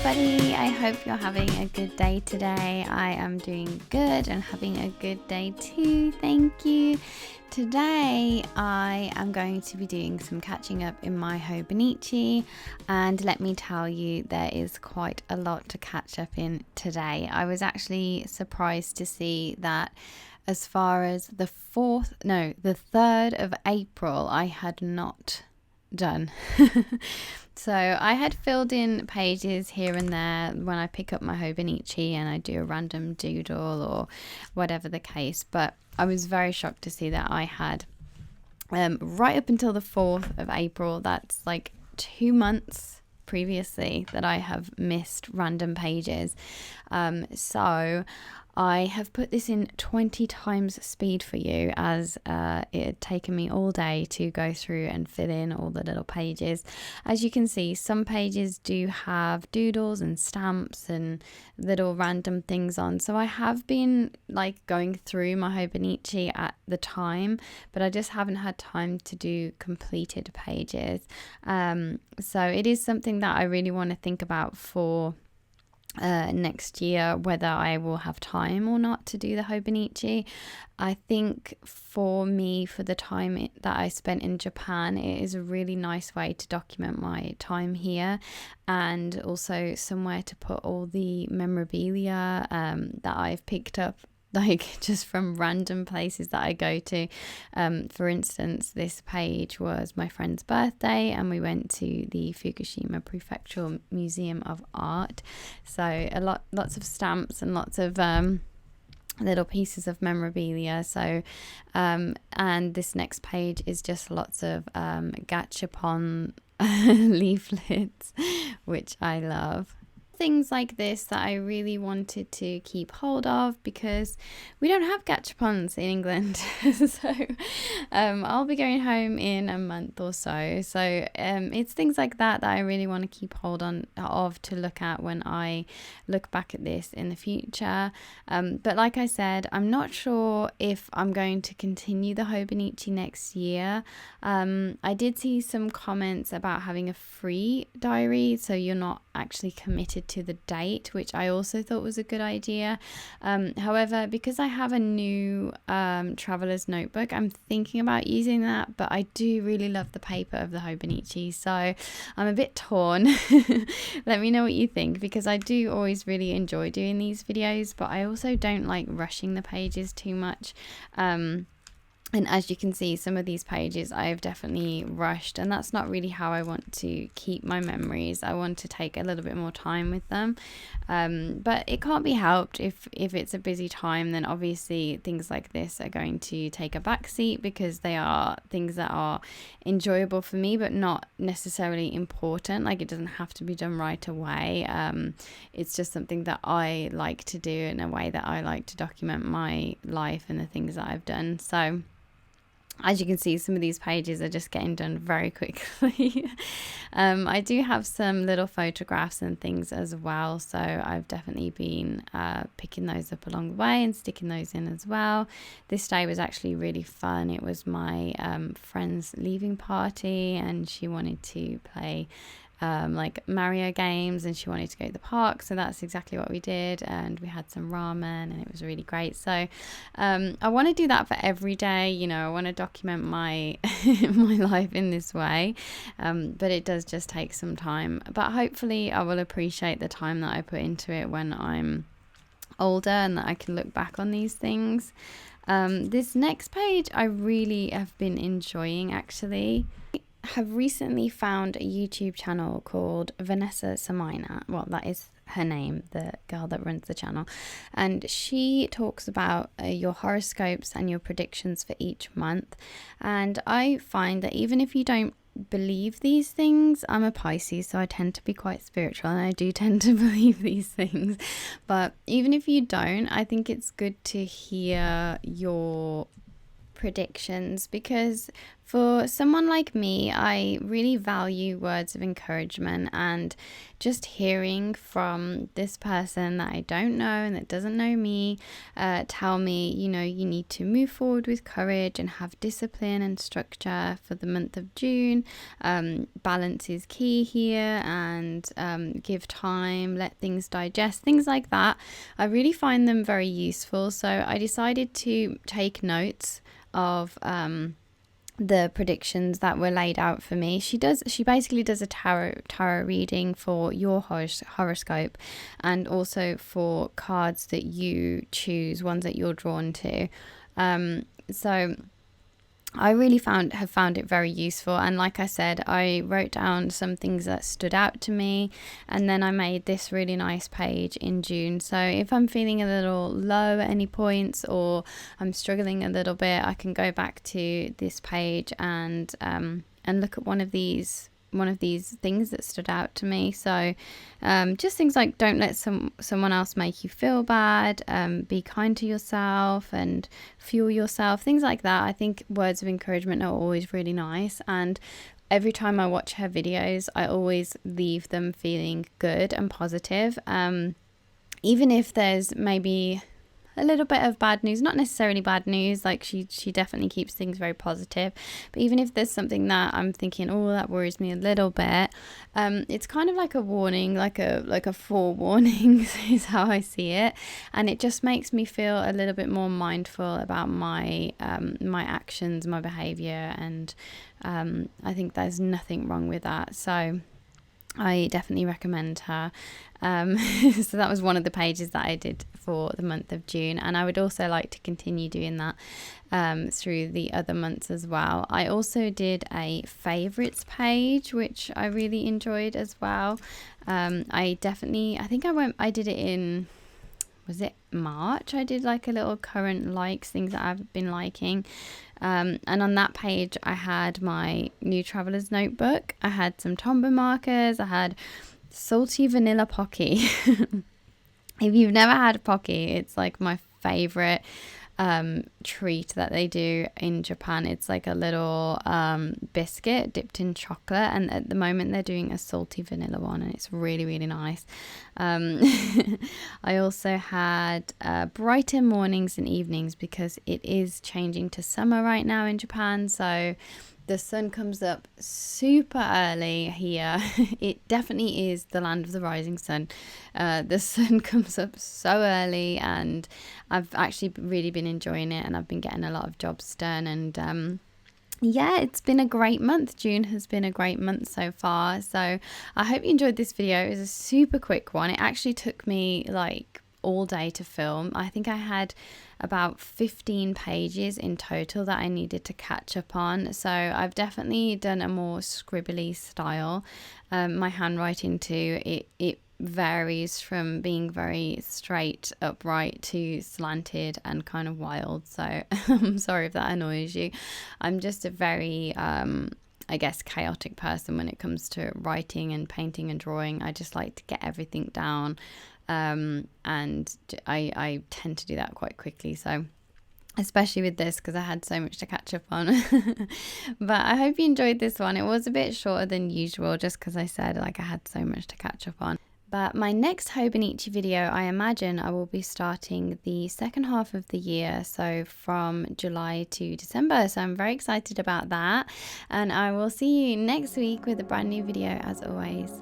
everybody, I hope you're having a good day today. I am doing good and having a good day too, thank you. Today I am going to be doing some catching up in my Hobonichi, and let me tell you, there is quite a lot to catch up in today. I was actually surprised to see that as far as the 3rd of April, I had not done. So I had filled in pages here and there when I pick up my Hobonichi and I do a random doodle or whatever the case, but I was very shocked to see that I had right up until the 4th of April, that's like 2 months previously, that I have missed random pages. So I have put this in 20 times speed for you, as it had taken me all day to go through and fill in all the little pages. As you can see, some pages do have doodles and stamps and little random things on. So I have been like going through my Hobonichi at the time, but I just haven't had time to do completed pages. So it is something that I really want to think about for next year, whether I will have time or not to do the Hobonichi. I think for me, for the time that I spent in Japan, it is a really nice way to document my time here, and also somewhere to put all the memorabilia that I've picked up, like just from random places that I go to. For instance, this page was my friend's birthday and we went to the Fukushima Prefectural Museum of Art. So lots of stamps and lots of little pieces of memorabilia. So and this next page is just lots of gachapon leaflets, which I love. Things like this that I really wanted to keep hold of, because we don't have gachapons in England. So I'll be going home in a month or so. So it's things like that that I really want to keep hold of to look at when I look back at this in the future. But like I said, I'm not sure if I'm going to continue the Hobonichi next year. I did see some comments about having a free diary, so you're not actually committed to the date, which I also thought was a good idea. However, because I have a new traveler's notebook, I'm thinking about using that, but I do really love the paper of the Hobonichi, so I'm a bit torn. Let me know what you think, because I do always really enjoy doing these videos, but I also don't like rushing the pages too much. And as you can see, some of these pages I've definitely rushed, and that's not really how I want to keep my memories. I want to take a little bit more time with them. But it can't be helped. If it's a busy time, then obviously things like this are going to take a back seat, because they are things that are enjoyable for me, but not necessarily important. Like, it doesn't have to be done right away. It's just something that I like to do, in a way that I like to document my life and the things that I've done. So as you can see, some of these pages are just getting done very quickly. I do have some little photographs and things as well, so I've definitely been picking those up along the way and sticking those in as well. This day was actually really fun. It was my friend's leaving party, and she wanted to play like Mario games, and she wanted to go to the park, so that's exactly what we did, and we had some ramen and it was really great. So I want to do that for every day, you know. I want to document my my life in this way, but it does just take some time, but hopefully I will appreciate the time that I put into it when I'm older, and that I can look back on these things. This next page I really have been enjoying, actually. Have recently found a YouTube channel called Vanessa Samina. Well, that is her name, the girl that runs the channel, and she talks about your horoscopes and your predictions for each month. And I find that even if you don't believe these things, I'm a Pisces, so I tend to be quite spiritual, and I do tend to believe these things, but even if you don't, I think it's good to hear your predictions, because For someone like me, I really value words of encouragement, and just hearing from this person that I don't know and that doesn't know me tell me, you know, you need to move forward with courage and have discipline and structure for the month of June. Balance is key here, and give time, let things digest, things like that. I really find them very useful. So I decided to take notes of the predictions that were laid out for me. She basically does a tarot reading for your horoscope, and also for cards that you choose, ones that you're drawn to. So I really have found it very useful, and like I said, I wrote down some things that stood out to me, and then I made this really nice page in June. So if I'm feeling a little low at any points, or I'm struggling a little bit, I can go back to this page and look at one of these things that stood out to me. So just things like, don't let someone else make you feel bad, be kind to yourself and fuel yourself, things like that. I think words of encouragement are always really nice, and every time I watch her videos, I always leave them feeling good and positive, even if there's maybe a little bit of bad news, not necessarily bad news, like she definitely keeps things very positive, but even if there's something that I'm thinking, oh, that worries me a little bit, it's kind of like a warning, like a forewarning is how I see it, and it just makes me feel a little bit more mindful about my actions, my behavior, and I think there's nothing wrong with that. So I definitely recommend her. So that was one of the pages that I did for the month of June, and I would also like to continue doing that through the other months as well. I also did a favorites page, which I really enjoyed as well. I did it in, was it March? I did like a little current likes, things that I've been liking. And on that page, I had my new traveler's notebook. I had some Tombow markers. I had salty vanilla Pocky. If you've never had Pocky, it's like my favorite treat that they do in Japan. It's like a little biscuit dipped in chocolate, and at the moment they're doing a salty vanilla one, and it's really, really nice. I also had brighter mornings and evenings, because it is changing to summer right now in Japan, so the sun comes up super early here. It definitely is the land of the rising sun. The sun comes up so early, and I've actually really been enjoying it, and I've been getting a lot of jobs done, and yeah, it's been a great month. June has been a great month so far. So I hope you enjoyed this video. It was a super quick one. It actually took me like all day to film. I think I had about 15 pages in total that I needed to catch up on. So I've definitely done a more scribbly style. My handwriting too, it varies from being very straight, upright, to slanted and kind of wild. So I'm sorry if that annoys you. I'm just a very I guess chaotic person when it comes to writing and painting and drawing. I just like to get everything down, and I tend to do that quite quickly, so especially with this, because I had so much to catch up on. But I hope you enjoyed this one. It was a bit shorter than usual, just because I said like I had so much to catch up on. But my next Hobonichi video, I imagine I will be starting the second half of the year, so from July to December. So I'm very excited about that. And I will see you next week with a brand new video as always.